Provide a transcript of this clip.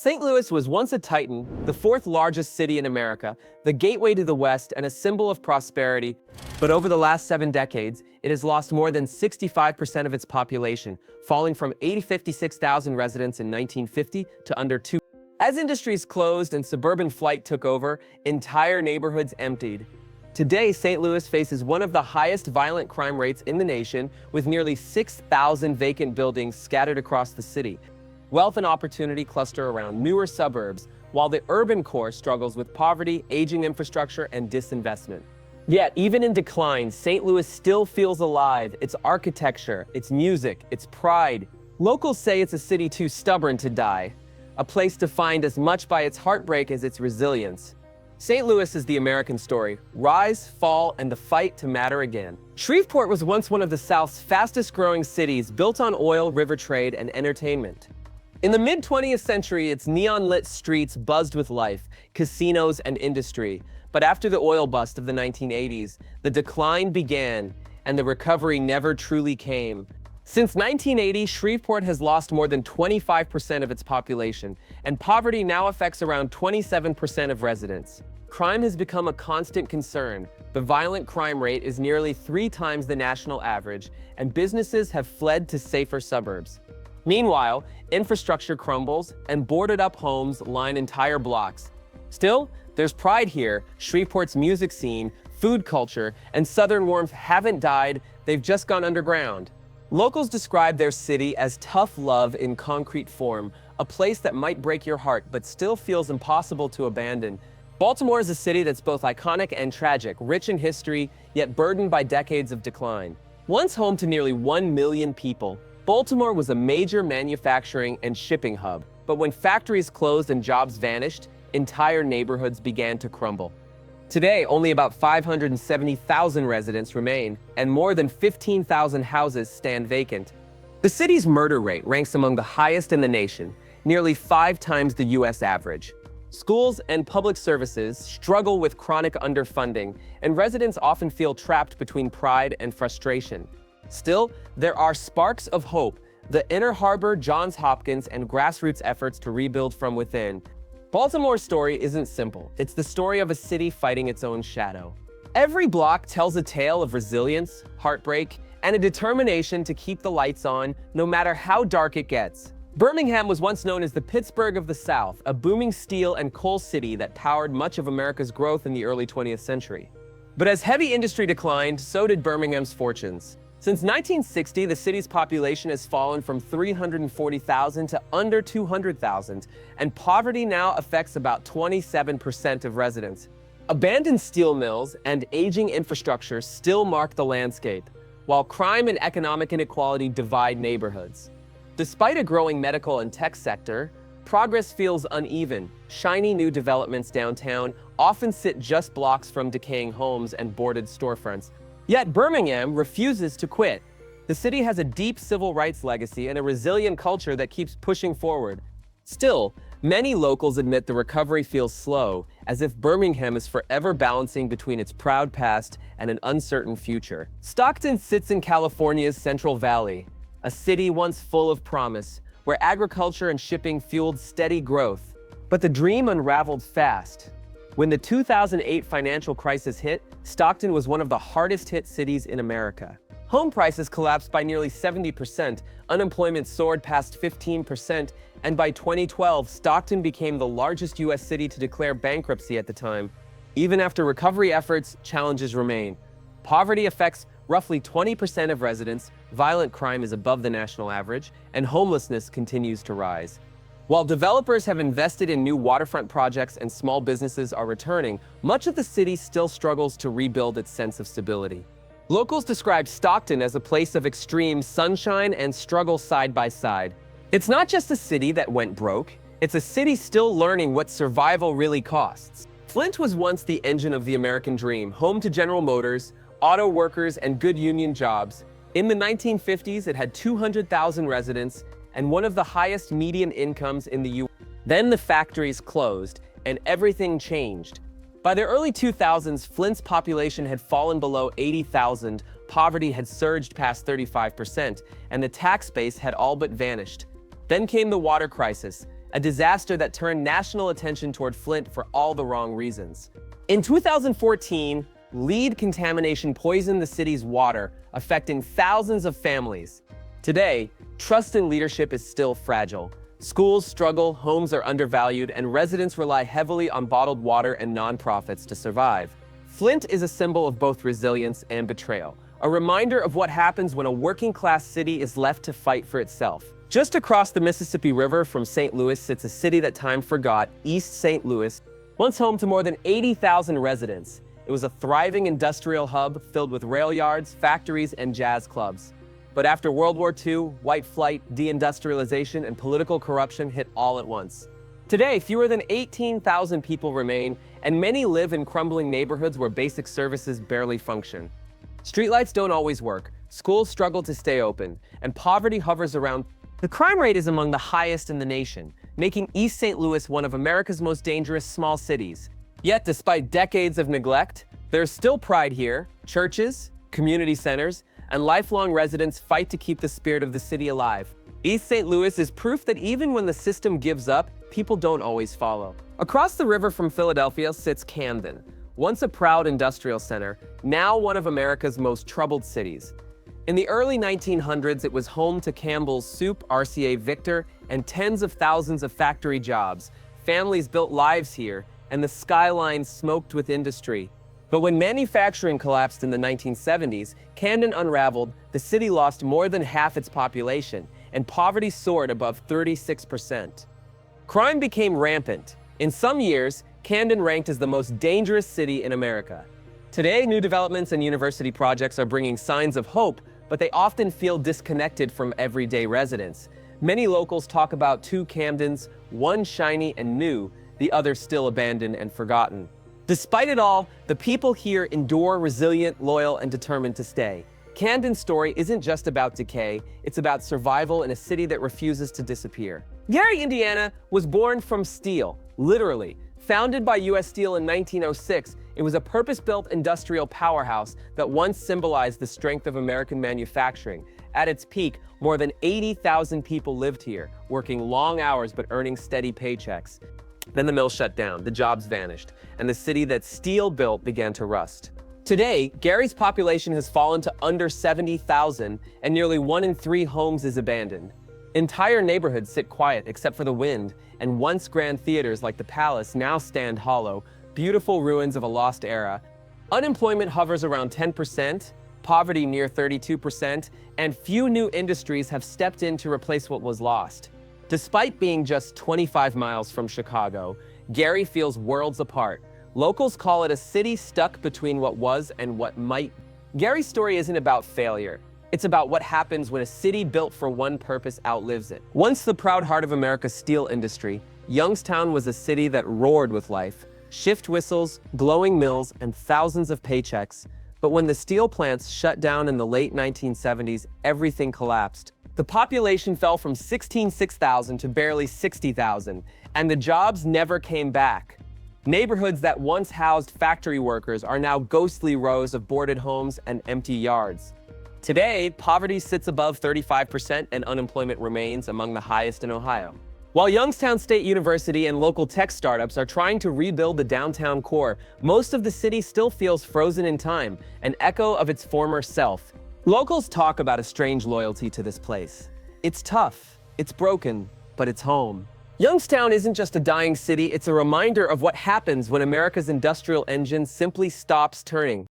St. Louis was once a titan, the fourth largest city in America, the gateway to the West and a symbol of prosperity. But over the last 7 decades, it has lost more than 65% of its population, falling from 56,000 residents in 1950 to under 2. As industries closed and suburban flight took over, entire neighborhoods emptied. Today, St. Louis faces one of the highest violent crime rates in the nation, with nearly 6,000 vacant buildings scattered across the city. Wealth and opportunity cluster around newer suburbs, while the urban core struggles with poverty, aging infrastructure, and disinvestment. Yet, even in decline, St. Louis still feels alive. Its architecture, its music, its pride. Locals say it's a city too stubborn to die, a place defined as much by its heartbreak as its resilience. St. Louis is the American story: rise, fall, and the fight to matter again. Shreveport was once one of the South's fastest-growing cities, built on oil, river trade, and entertainment. In the mid-20th century, its neon-lit streets buzzed with life, casinos, and industry. But after the oil bust of the 1980s, the decline began, and the recovery never truly came. Since 1980, Shreveport has lost more than 25% of its population, and poverty now affects around 27% of residents. Crime has become a constant concern. The violent crime rate is nearly 3 times the national average, and businesses have fled to safer suburbs. Meanwhile, infrastructure crumbles, and boarded-up homes line entire blocks. Still, there's pride here. Shreveport's music scene, food culture, and southern warmth haven't died, they've just gone underground. Locals describe their city as tough love in concrete form, a place that might break your heart but still feels impossible to abandon. Baltimore is a city that's both iconic and tragic, rich in history, yet burdened by decades of decline. Once home to nearly 1 million people, Baltimore was a major manufacturing and shipping hub. But when factories closed and jobs vanished, entire neighborhoods began to crumble. Today, only about 570,000 residents remain, and more than 15,000 houses stand vacant. The city's murder rate ranks among the highest in the nation, nearly 5 times the U.S. average. Schools and public services struggle with chronic underfunding, and residents often feel trapped between pride and frustration. Still, there are sparks of hope: the Inner Harbor, Johns Hopkins, and grassroots efforts to rebuild from within. Baltimore's story isn't simple. It's the story of a city fighting its own shadow. Every block tells a tale of resilience, heartbreak, and a determination to keep the lights on, no matter how dark it gets. Birmingham was once known as the Pittsburgh of the South, a booming steel and coal city that powered much of America's growth in the early 20th century. But as heavy industry declined, so did Birmingham's fortunes. Since 1960, the city's population has fallen from 340,000 to under 200,000, and poverty now affects about 27% of residents. Abandoned steel mills and aging infrastructure still mark the landscape, while crime and economic inequality divide neighborhoods. Despite a growing medical and tech sector, progress feels uneven. Shiny new developments downtown often sit just blocks from decaying homes and boarded storefronts. Yet Birmingham refuses to quit. The city has a deep civil rights legacy and a resilient culture that keeps pushing forward. Still, many locals admit the recovery feels slow, as if Birmingham is forever balancing between its proud past and an uncertain future. Stockton sits in California's Central Valley, a city once full of promise, where agriculture and shipping fueled steady growth. But the dream unraveled fast. When the 2008 financial crisis hit, Stockton was one of the hardest-hit cities in America. Home prices collapsed by nearly 70%, unemployment soared past 15%, and by 2012, Stockton became the largest U.S. city to declare bankruptcy at the time. Even after recovery efforts, challenges remain. Poverty affects roughly 20% of residents, violent crime is above the national average, and homelessness continues to rise. While developers have invested in new waterfront projects and small businesses are returning, much of the city still struggles to rebuild its sense of stability. Locals describe Stockton as a place of extreme sunshine and struggle side by side. It's not just a city that went broke, it's a city still learning what survival really costs. Flint was once the engine of the American dream, home to General Motors, auto workers, and good union jobs. In the 1950s, it had 200,000 residents and one of the highest median incomes in the U.S. Then the factories closed, and everything changed. By the early 2000s, Flint's population had fallen below 80,000, poverty had surged past 35%, and the tax base had all but vanished. Then came the water crisis, a disaster that turned national attention toward Flint for all the wrong reasons. In 2014, lead contamination poisoned the city's water, affecting thousands of families. Today, trust in leadership is still fragile. Schools struggle, homes are undervalued, and residents rely heavily on bottled water and nonprofits to survive. Flint is a symbol of both resilience and betrayal, a reminder of what happens when a working-class city is left to fight for itself. Just across the Mississippi River from St. Louis sits a city that time forgot, East St. Louis, once home to more than 80,000 residents. It was a thriving industrial hub filled with rail yards, factories, and jazz clubs. But after World War II, white flight, deindustrialization, and political corruption hit all at once. Today, fewer than 18,000 people remain, and many live in crumbling neighborhoods where basic services barely function. Streetlights don't always work, schools struggle to stay open, and poverty hovers around. The crime rate is among the highest in the nation, making East St. Louis one of America's most dangerous small cities. Yet, despite decades of neglect, there's still pride here. Churches, community centers, and lifelong residents fight to keep the spirit of the city alive. East St. Louis is proof that even when the system gives up, people don't always follow. Across the river from Philadelphia sits Camden, once a proud industrial center, now one of America's most troubled cities. In the early 1900s, it was home to Campbell's Soup, RCA Victor, and tens of thousands of factory jobs. Families built lives here, and the skyline smoked with industry. But when manufacturing collapsed in the 1970s, Camden unraveled, the city lost more than half its population, and poverty soared above 36%. Crime became rampant. In some years, Camden ranked as the most dangerous city in America. Today, new developments and university projects are bringing signs of hope, but they often feel disconnected from everyday residents. Many locals talk about two Camdens, one shiny and new, the other still abandoned and forgotten. Despite it all, the people here endure, resilient, loyal, and determined to stay. Camden's story isn't just about decay, it's about survival in a city that refuses to disappear. Gary, Indiana was born from steel, literally. Founded by U.S. Steel in 1906, it was a purpose-built industrial powerhouse that once symbolized the strength of American manufacturing. At its peak, more than 80,000 people lived here, working long hours but earning steady paychecks. Then the mill shut down, the jobs vanished, and the city that steel built began to rust. Today, Gary's population has fallen to under 70,000, and nearly 1 in 3 homes is abandoned. Entire neighborhoods sit quiet except for the wind, and once grand theaters like the Palace now stand hollow, beautiful ruins of a lost era. Unemployment hovers around 10%, poverty near 32%, and few new industries have stepped in to replace what was lost. Despite being just 25 miles from Chicago, Gary feels worlds apart. Locals call it a city stuck between what was and what might. Gary's story isn't about failure. It's about what happens when a city built for one purpose outlives it. Once the proud heart of America's steel industry, Youngstown was a city that roared with life. Shift whistles, glowing mills, and thousands of paychecks. But when the steel plants shut down in the late 1970s, everything collapsed. The population fell from 6,000 to barely 60,000, and the jobs never came back. Neighborhoods that once housed factory workers are now ghostly rows of boarded homes and empty yards. Today, poverty sits above 35% and unemployment remains among the highest in Ohio. While Youngstown State University and local tech startups are trying to rebuild the downtown core, most of the city still feels frozen in time, an echo of its former self. Locals talk about a strange loyalty to this place. It's tough, it's broken, but it's home. Youngstown isn't just a dying city, it's a reminder of what happens when America's industrial engine simply stops turning.